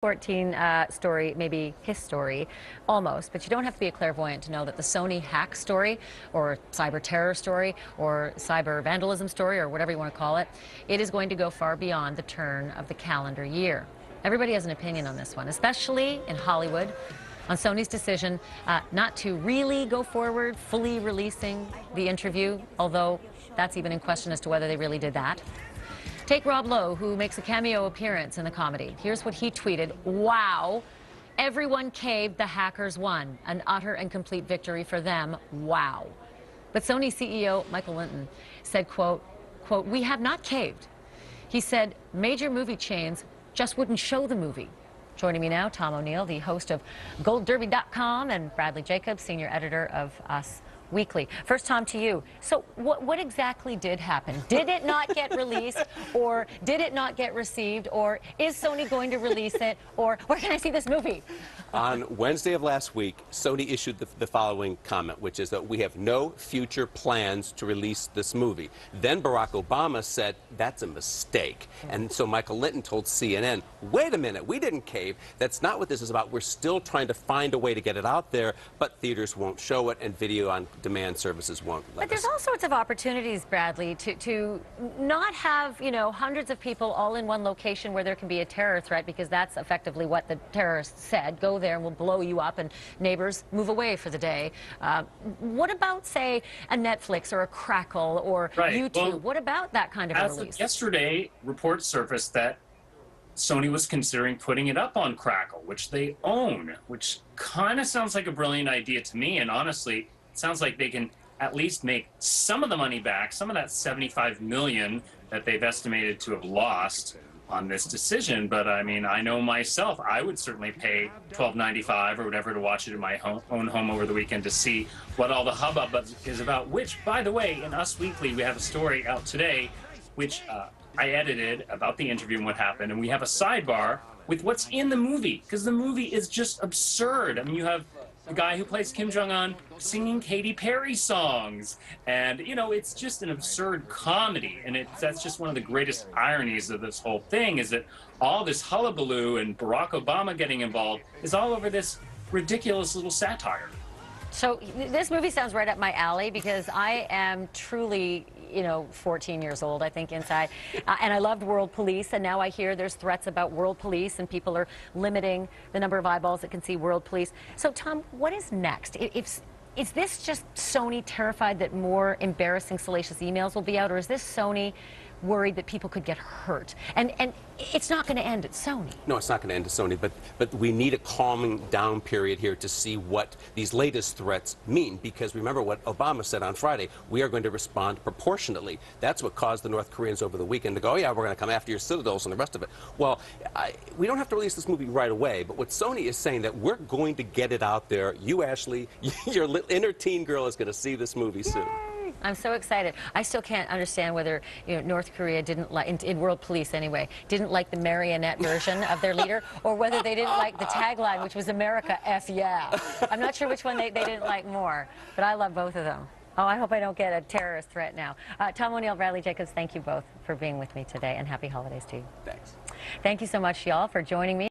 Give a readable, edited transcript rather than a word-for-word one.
14 story, maybe his story, almost, but you don't have to be a clairvoyant to know that the Sony hack story, or cyber terror story, or cyber vandalism story, or whatever you want to call it, it is going to go far beyond the turn of the calendar year. Everybody has an opinion on this one, especially in Hollywood, on Sony's decision not to really go forward, fully releasing the interview, although that's even in question as to whether they really did that. Take Rob Lowe, who makes a cameo appearance in the comedy. Here's what he tweeted. Wow. Everyone caved, the hackers won. An utter and complete victory for them. Wow. But Sony CEO Michael Linton said, quote, we have not caved. He said major movie chains just wouldn't show the movie. Joining me now, Tom O'Neill, the host of GoldDerby.com, and Bradley Jacobs, senior editor of Us Weekly. First, Tom, to you. So what exactly did happen? Did it not get released, or did it not get received, or is Sony going to release it, or where can I see this movie? On Wednesday of last week, Sony issued the following comment, which is that we have no future plans to release this movie. Then Barack Obama said, that's a mistake. And so Michael Linton told CNN, wait a minute, we didn't cave. That's not what this is about. We're still trying to find a way to get it out there, but theaters won't show it, and video on demand services won't let us. But there's all sorts of opportunities, Bradley, to not have, you know, hundreds of people all in one location where there can be a terror threat, because that's effectively what the terrorists said. Go there and we'll blow you up, and neighbors move away for the day. What about, say, a Netflix or a Crackle or YouTube? Well, what about that kind of a release? Yesterday, reports surfaced that Sony was considering putting it up on Crackle, which they own, which kind of sounds like a brilliant idea to me, and honestly, it sounds like they can at least make some of the money back, some of that $75 million that they've estimated to have lost on this decision. But I mean, I know myself, I would certainly pay $12.95 or whatever to watch it in my own home over the weekend to see what all the hubbub is about, which, by the way, in Us Weekly, we have a story out today, which I edited about the interview and what happened, and we have a sidebar with what's in the movie, because the movie is just absurd. I mean, you have the guy who plays Kim Jong-un singing Katy Perry songs. And, you know, it's just an absurd comedy. And that's just one of the greatest ironies of this whole thing, is that all this hullabaloo and Barack Obama getting involved is all over this ridiculous little satire. So this movie sounds right up my alley, because I am truly, you know, 14 years old, I think, inside. And I loved World Police, and now I hear there's threats about World Police, and people are limiting the number of eyeballs that can see World Police. So, Tom, what is next? Is this just Sony terrified that more embarrassing, salacious emails will be out, or is this Sony worried that people could get hurt? And it's not going to end at Sony. No, it's not going to end at Sony, but we need a calming down period here to see what these latest threats mean, because remember what Obama said on Friday, we are going to respond proportionately. That's what caused the North Koreans over the weekend to go, oh yeah, we're going to come after your citadels and the rest of it. Well, we don't have to release this movie right away, but what Sony is saying, that we're going to get it out there. You, Ashleigh, your inner teen girl is going to see this movie soon. I'm so excited. I still can't understand whether, you know, North Korea didn't like, in World Police anyway, didn't like the marionette version of their leader, or whether they didn't like the tagline, which was America F yeah. I'm not sure which one they didn't like more, but I love both of them. Oh, I hope I don't get a terrorist threat now. Tom O'Neill, Bradley Jacobs, thank you both for being with me today, and happy holidays to you. Thanks. Thank you so much, y'all, for joining me.